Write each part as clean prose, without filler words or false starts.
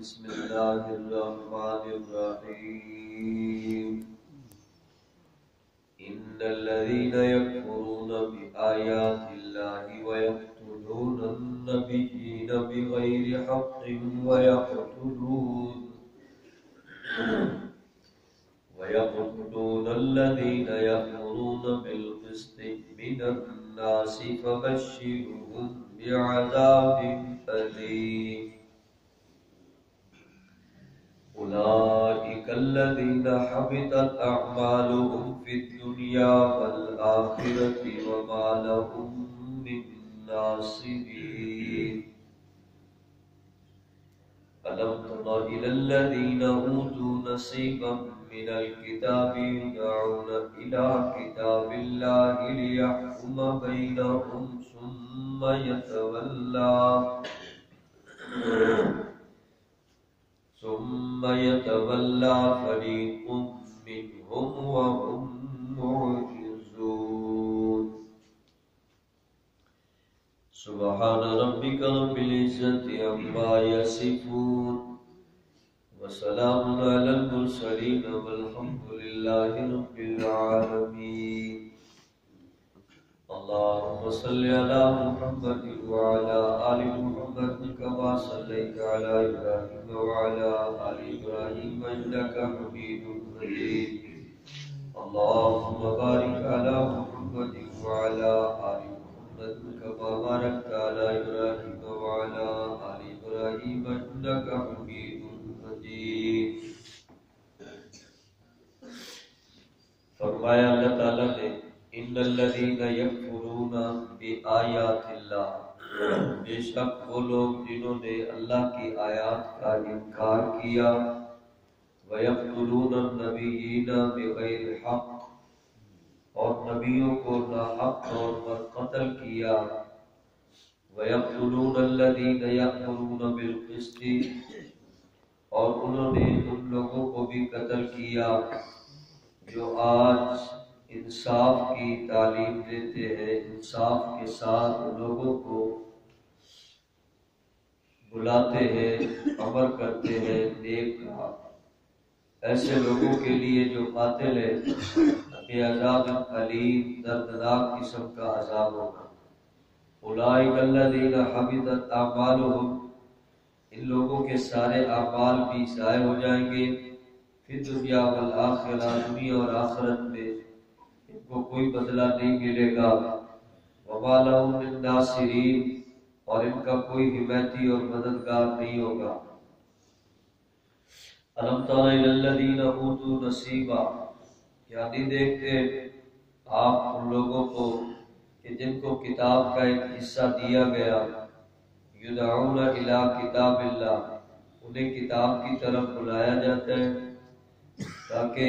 بسم الله الرحمن الرحيم إن الذين يكفرون بآيات الله ويقتلون النبيين بغير حق ويقتلون الذين يأمرون بالقسط من الناس فبشرهم بعذاب أليم أولئك الذين حبطت أعمالهم في الدنيا والآخرة وما لهم من ناصرين ألم تر إلى الذين أوتوا نصيبا من الكتاب يدعون إلى كتاب الله ليحكم بينهم ثم يتولى فريق منهم وهم معرضون سبحان ربك رب العزة عما يصفون وسلام على المرسلين والحمد لله رب العالمين اللهم صل على محمد وعلى آل محمد كما صليت على إبراهيم وعلى آل إبراهيم إنك حميد مجيد اللهم بارك على محمد وعلى آل محمد كما باركت على إبراهيم وعلى آل إبراهيم إنك حميد مجيد فرمایا اللہ تعالیٰ نے ان الذین یکفرون بآیات اللہ، بے شک وہ لوگ جنہوں نے اللہ کی آیات کا انکار کیا، وَيَقْتُلُونَ النَّبِيِّينَ بِغَيْرِ حَقٍّ، اور نبیوں کو ناحق طور پر قتل کیا، وَيَقْتُلُونَ الَّذِينَ يَأْمُرُونَ بِالْقِسْطِ، اور انہوں نے ان لوگوں کو بھی قتل کیا جو آج انصاف کی تعلیم دیتے ہیں، انصاف کے ساتھ لوگوں کو بلاتے ہیں، امر کرتے ہیں نیک کا، ایسے لوگوں کے لیے جو قاتل ہے کہ عذاب علیم دردناک قسم کا عذاب ہوگا۔ اولئک الذین حبطت اعمالهم، ان لوگوں کے سارے اعمال بھی ضائع ہو جائیں گے، فی دنیا والآخرہ، دنیا اور آخرت میں ان کو کوئی بدلہ نہیں ملے گا، وما لهم من ناصرین، اور ان کا کوئی حمایتی اور مددگار نہیں ہوگا۔ الم تر الی الذین اوتوا نصیبا، کیا نہیں دیکھتے آپ ان لوگوں کو کہ جن کو کتاب کا ایک حصہ دیا گیا، یدعون الی کتاب اللہ، انہیں کتاب کی طرف بلایا جاتا ہے تاکہ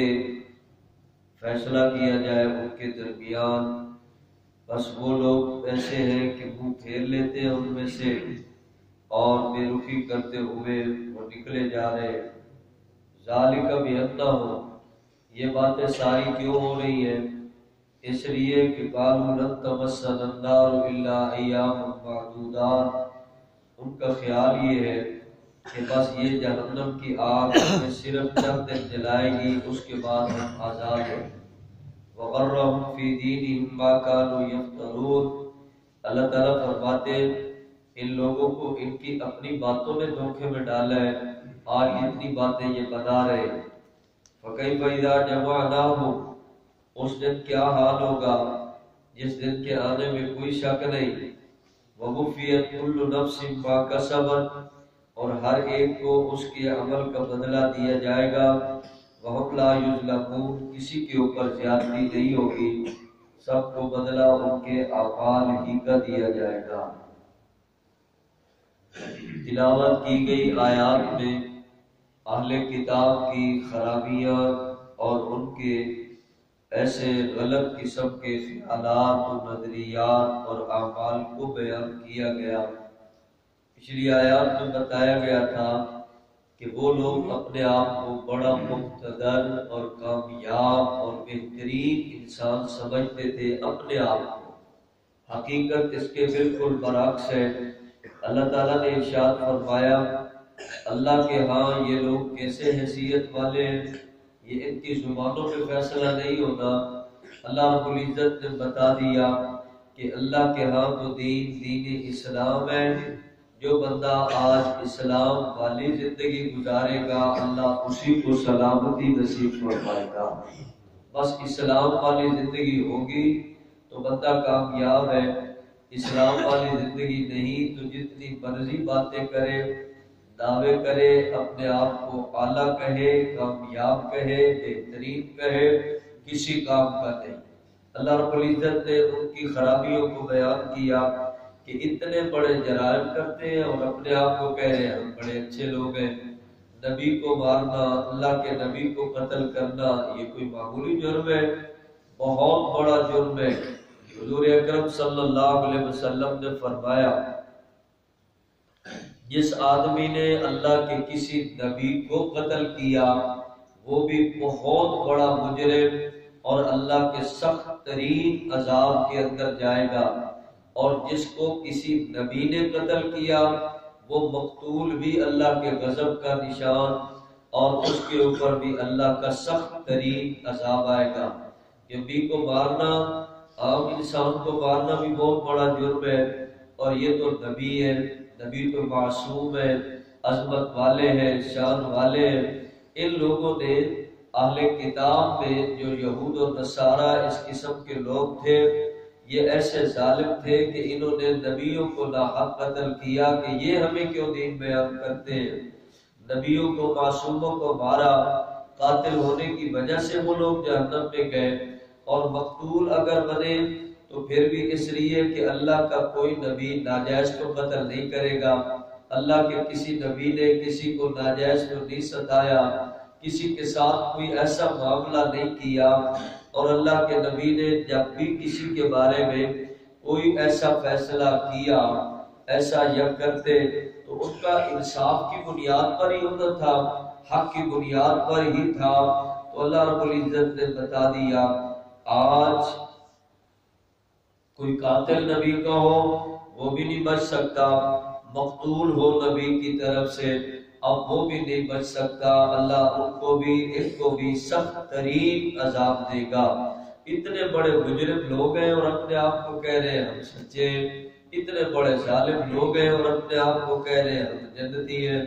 فیصلہ کیا جائے ان کے درمیان، بس وہ لوگ ایسے ہیں کہ منہ پھیر لیتے ہیں ان میں سے اور بے رخی کرتے ہوئے وہ نکلے جا رہے۔ ذالک بأنہم، یہ باتیں ساری کیوں ہو رہی ہیں؟ اس لیے کہ قالوا لن تمسنا النار الا ایاما معدودات، ان کا خیال یہ ہے کہ بس یہ جہنم کی آگ میں صرف چند دن جلائے گی، اس کے بعد ہم آزاد ہیں۔ وغرہم فی دینہم ما کانوا یفترون، اللہ تعالیٰ فرماتے ان لوگوں کو ان کی اپنی باتوں نے دھوکے میں ڈالا ہے، آج اتنی باتیں یہ بنا رہے۔ فکیف اذا جمعناہم، اس دن کیا حال ہوگا جس دن کے آنے میں کوئی شک نہیں۔ ووفیت کل نفس ما کسبت، اور ہر ایک کو اس کے عمل کا بدلہ دیا جائے گا۔ وَهُمْ لَا يُظْلَمُونَ، کسی کے اوپر زیادتی نہیں ہوگی، سب کو بدلہ ان کے اعمال ہی کا دیا جائے گا۔ تلاوت کی گئی آیات میں اہل کتاب کی خرابیاں اور ان کے ایسے غلط قسم کے خیالات و نظریات اور اعمال کو بیان کیا گیا۔ پچھلی آیات میں بتایا گیا تھا کہ وہ لوگ اپنے آپ کو بڑا مقتدر اور کامیاب اور بہترین انسان سمجھتے تھے اپنے آپ کو، حقیقت اس کے بالکل برعکس ہے۔ اللہ تعالیٰ نے ارشاد فرمایا اللہ کے ہاں یہ لوگ کیسے حیثیت والے ہیں، یہ ان کی زبانوں پہ فیصلہ نہیں ہونا۔ اللہ رب العزت نے بتا دیا کہ اللہ کے ہاں تو دین اسلام ہے۔ جو بندہ آج اسلام والی زندگی گزارے گا اللہ اسی کو سلامتی نصیب فرمائے گا۔ بس اسلام والی زندگی ہوگی تو بندہ کامیاب ہے، اسلام والی زندگی نہیں تو جتنی مرضی باتیں کرے، دعوے کرے، اپنے آپ کو اعلیٰ کہے، کامیاب کہے، بہترین کہے، کسی کام کا نہیں۔ اللہ رب العزت نے ان کی خرابیوں کو بیان کیا کہ اتنے بڑے جرائم کرتے ہیں اور اپنے آپ کو کہہ رہے ہیں ہم بڑے اچھے لوگ ہیں۔ نبی کو مارنا، اللہ کے نبی کو قتل کرنا یہ کوئی معمولی جرم ہے، بہت بڑا جرم ہے۔ حضور اکرم صلی اللہ علیہ وسلم نے فرمایا جس آدمی نے اللہ کے کسی نبی کو قتل کیا وہ بھی بہت بڑا مجرم اور اللہ کے سخت ترین عذاب کے اندر جائے گا، اور جس کو کسی نبی نے قتل کیا وہ مقتول بھی اللہ کے غضب کا نشان اور اس کے اوپر بھی اللہ کا سخت ترین عذاب آئے گا۔ نبی کو مارنا، عام انسان کو مارنا بھی بہت بڑا جرم ہے، اور یہ تو نبی ہے، نبی تو معصوم ہے، عظمت والے ہیں، شان والے ہیں۔ ان لوگوں نے اہل کتاب میں جو یہود و نصارہ اس قسم کے لوگ تھے یہ ایسے ظالم تھے کہ انہوں نے نبیوں کو ناحق قتل کیا کہ یہ ہمیں کیوں دین بیان کرتے ہیں۔ نبیوں کو، معصوموں کو مارا، قاتل ہونے کی وجہ سے وہ لوگ جہنم میں گئے، اور مقتول اگر بنے تو پھر بھی اس لیے کہ اللہ کا کوئی نبی ناجائز کو قتل نہیں کرے گا۔ اللہ کے کسی نبی نے کسی کو ناجائز کو نہیں ستایا، کسی کے ساتھ کوئی ایسا معاملہ نہیں کیا، اور اللہ کے نبی نے جب بھی کسی کے بارے میں کوئی ایسا فیصلہ کیا، ایسا یک کرتے تو اس کا انصاف کی بنیاد پر ہی ہوتا تھا، حق کی بنیاد پر ہی تھا۔ تو اللہ رب العزت نے بتا دیا آج کوئی قاتل نبی کا ہو وہ بھی نہیں بچ سکتا، مقتول ہو نبی کی طرف سے اب وہ بھی نہیں بچ سکتا، اللہ ان کو بھی سخت ترین عذاب دے گا۔ اتنے بڑے مجرم لوگ ہیں اور اپنے آپ کو کہہ رہے ہیں ہم سچے، اتنے بڑے ظالم لوگ ہیں اور اپنے آپ کو کہہ رہے ہیں ہم جنتی ہیں،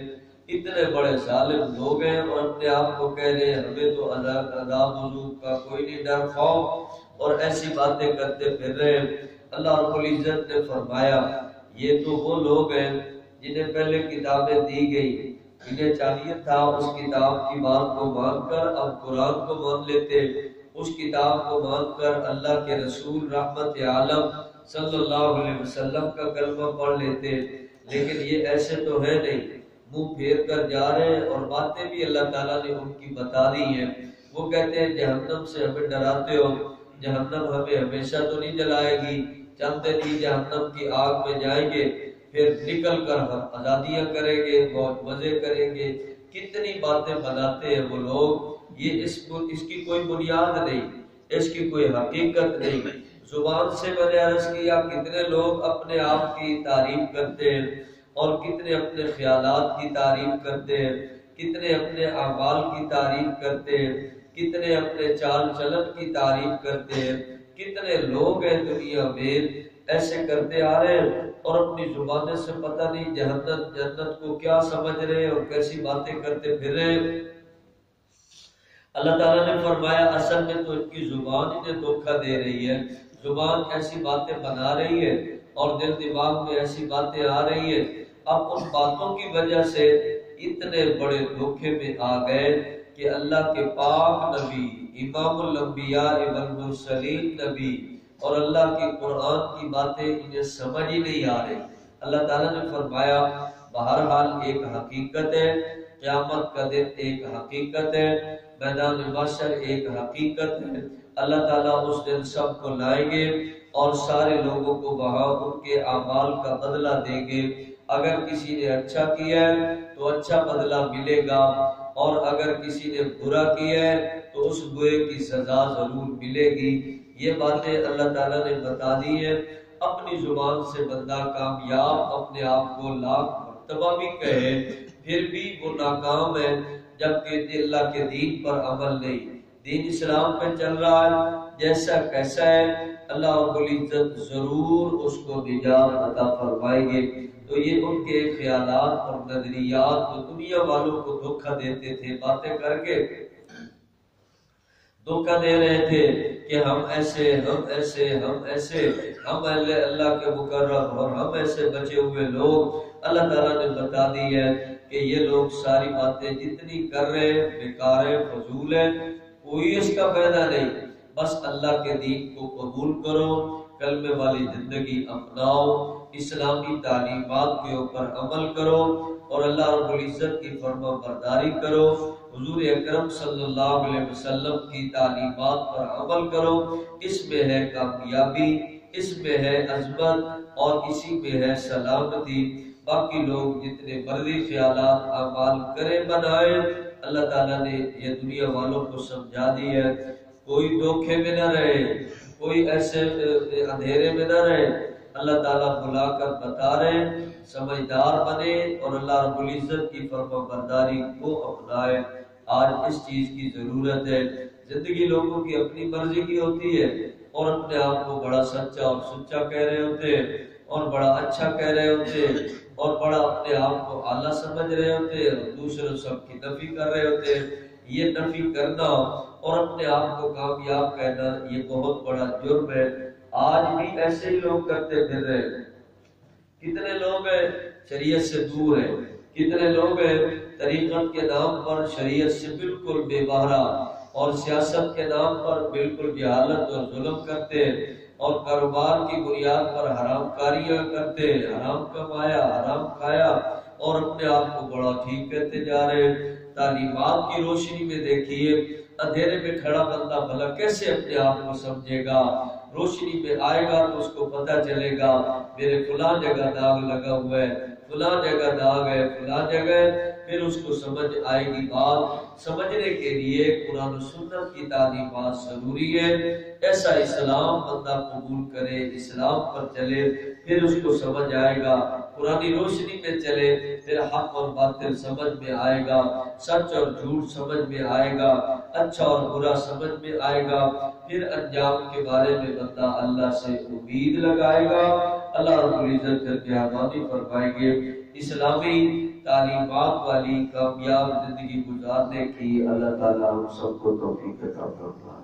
اتنے بڑے ظالم لوگ ہیں اور اپنے آپ کو کہہ رہے ہیں ہمیں تو عذاب حضور کا کوئی نہیں ڈر خوف، اور ایسی باتیں کرتے پھر رہے ہیں۔ اللہ رب العزت نے فرمایا یہ تو وہ لوگ ہیں جنہیں پہلے کتابیں دی گئی، انہیں چاہیے تھا اس کتاب کی بات کو مان کر اب قرآن کو مان لیتے، اس کتاب کو مان کر اللہ کے رسول رحمت عالم صلی اللہ علیہ وسلم کا کلمہ پڑھ لیتے، لیکن یہ ایسے تو ہے نہیں، منہ پھیر کر جا رہے ہیں، اور باتیں بھی اللہ تعالیٰ نے ان کی بتا دی ہیں۔ وہ کہتے ہیں جہنم سے ہمیں ڈراتے ہو، جہنم ہمیں ہمیشہ تو نہیں جلائے گی، چند دن ہی جہنم کی آگ میں جائیں گے، پھر نکل کر ہم آزادیاں کریں گے، بہت مزے کریں گے۔ کتنی باتیں بناتے ہیں وہ لوگ، یہ اس کی کوئی بنیاد نہیں، اس کی کوئی حقیقت نہیں۔ زبان سے میں نے عرض کیا کتنے لوگ اپنے آپ کی تعریف کرتے ہیں اور کتنے اپنے خیالات کی تعریف کرتے ہیں، کتنے اپنے اعمال کی تعریف کرتے ہیں، کتنے اپنے چال چلن کی تعریف کرتے ہیں۔ کتنے لوگ ہیں دنیا میں ایسے کرتے آ رہے ہیں اور اپنی زبانیں سے پتہ نہیں جنت کو کیا سمجھ رہے اور کیسی باتیں کرتے پھر رہے۔ اللہ تعالیٰ نے فرمایا اصل میں تو ان کی زبان انہیں دھوکہ دے رہی ہے، زبان ایسی باتیں بنا رہی ہے اور دل دماغ میں ایسی باتیں آ رہی ہے، اب ان باتوں کی وجہ سے اتنے بڑے دھوکے میں آ گئے کہ اللہ کے پاک نبی، امام الانبیاء والمرسلین نبی اور اللہ کی قرآن کی باتیں انہیں سمجھ ہی نہیں آ رہی۔ اللہ تعالیٰ نے فرمایا بہرحال ایک حقیقت ہے، قیامت کا دن ایک حقیقت ہے، میدان محشر ایک حقیقت ہے۔ اللہ تعالیٰ اس دن سب کو لائیں گے اور سارے لوگوں کو وہاں ان کے اعمال کا بدلہ دیں گے۔ اگر کسی نے اچھا کیا ہے تو اچھا بدلہ ملے گا، اور اگر کسی نے برا کیا ہے تو اس برے کی سزا ضرور ملے گی۔ یہ باتیں اللہ تعالیٰ نے بتا دی ہیں۔ اپنی زبان سے بندہ کامیاب اپنے آپ کو لاکھ مرتبہ بھی کہے پھر بھی وہ ناکام ہے، جبکہ اللہ کے دین پر عمل نہیں، دین اسلام پہ چل رہا ہے جیسا کیسا ہے، اللہ رب العزت ضرور اس کو نجات عطا فرمائیں گے۔ تو یہ ان کے خیالات اور نظریات جو دنیا والوں کو دھوکہ دیتے تھے، باتیں کر کے دھوکہ دے رہے تھے کہ ہم ایسے، ہم ایسے، ہم ایسے، ہم اللہ کے مقرب اور ہم ایسے بچے ہوئے لوگ، اللہ تعالیٰ نے بتا دی ہے کہ یہ لوگ ساری باتیں جتنی کر رہے ہیں بیکار ہے، فضول ہے، کوئی اس کا فائدہ نہیں۔ بس اللہ کے دین کو قبول کرو، کلمے والی زندگی اپناؤ، اسلامی تعلیمات کے اوپر عمل کرو اور اللہ رب العزت کی فرما برداری کرو، حضور اکرم صلی اللہ علیہ وسلم کی تعلیمات پر عمل کرو۔ اس میں ہے کامیابی، اس میں ہے عظمت اور اسی میں ہے سلامتی۔ باقی لوگ جتنے مرضی خیالات اعمال کریں بنائے، اللہ تعالیٰ نے یہ دنیا والوں کو سمجھا دی ہے، کوئی دھوکے میں نہ رہے، کوئی ایسے اندھیرے میں نہ رہے، اللہ تعالیٰ بلا کر بتا رہے، سمجھدار بنے اور اللہ رب العزت کی فرما برداری کو اپنائے۔ آج اس چیز کی ضرورت ہے، زندگی لوگوں کی اپنی مرضی کی ہوتی ہے اور اپنے آپ کو بڑا سچا اور سچا کہہ رہے ہوتے ہیں اور بڑا اچھا کہہ رہے ہوتے ہیں اور بڑا اپنے آپ کو اعلیٰ سمجھ رہے ہوتے ہیں اور دوسرے سب کی نفی کر رہے ہوتے ہیں۔ یہ نفی کرنا اور اپنے آپ کو کامیاب کہنا یہ بہت بڑا جرم ہے۔ آج بھی ایسے ہی لوگ کرتے پھر رہے ہیں۔ کتنے لوگ ہیں شریعت سے دور ہیں، کتنے لوگ ہیں طریقت کے نام پر شریعت سے بالکل بے بہرا اور سیاست کے نام پر بالکل جہالت اور ظلم کرتے ہیں اور کاروبار کی بنیاد پر حرام کاریاں کرتے ہیں، حرام کمایا، حرام کھایا اور اپنے آپ کو بڑا ٹھیک کہتے جا رہے ہیں۔ تعلیمات کی روشنی میں دیکھیے، اندھیرے میں کھڑا بندہ بھلا کیسے اپنے آپ کو سمجھے گا؟ روشنی میں آئے گا تو اس کو پتہ چلے گا میرے فلاں جگہ داغ لگا ہوا ہے، فلاں جگہ داغ ہے، فلاں جگہ ہے، پھر اس کو سمجھ آئے گی۔ بات سمجھنے کے لیے قرآن و سنت کی تعلیمات ضروری ہے۔ ایسا اسلام بندہ قبول کرے، اسلام پر چلے، پھر اس کو سمجھ آئے گا، قرآنی روشنی میں چلے، پھر حق اور باطل سمجھ میں آئے گا، سچ اور جھوٹ سمجھ میں آئے گا، اچھا اور برا سمجھ میں آئے گا، پھر انجام کے بارے میں بندہ اللہ سے امید لگائے گا۔ اللہ رب العزت کر کے آبادی فرمائیں گے۔ اسلامی تعلیمات والی کامیاب زندگی گزارنے کی اللہ تعالیٰ ہم سب کو توفیق عطا فرمائے۔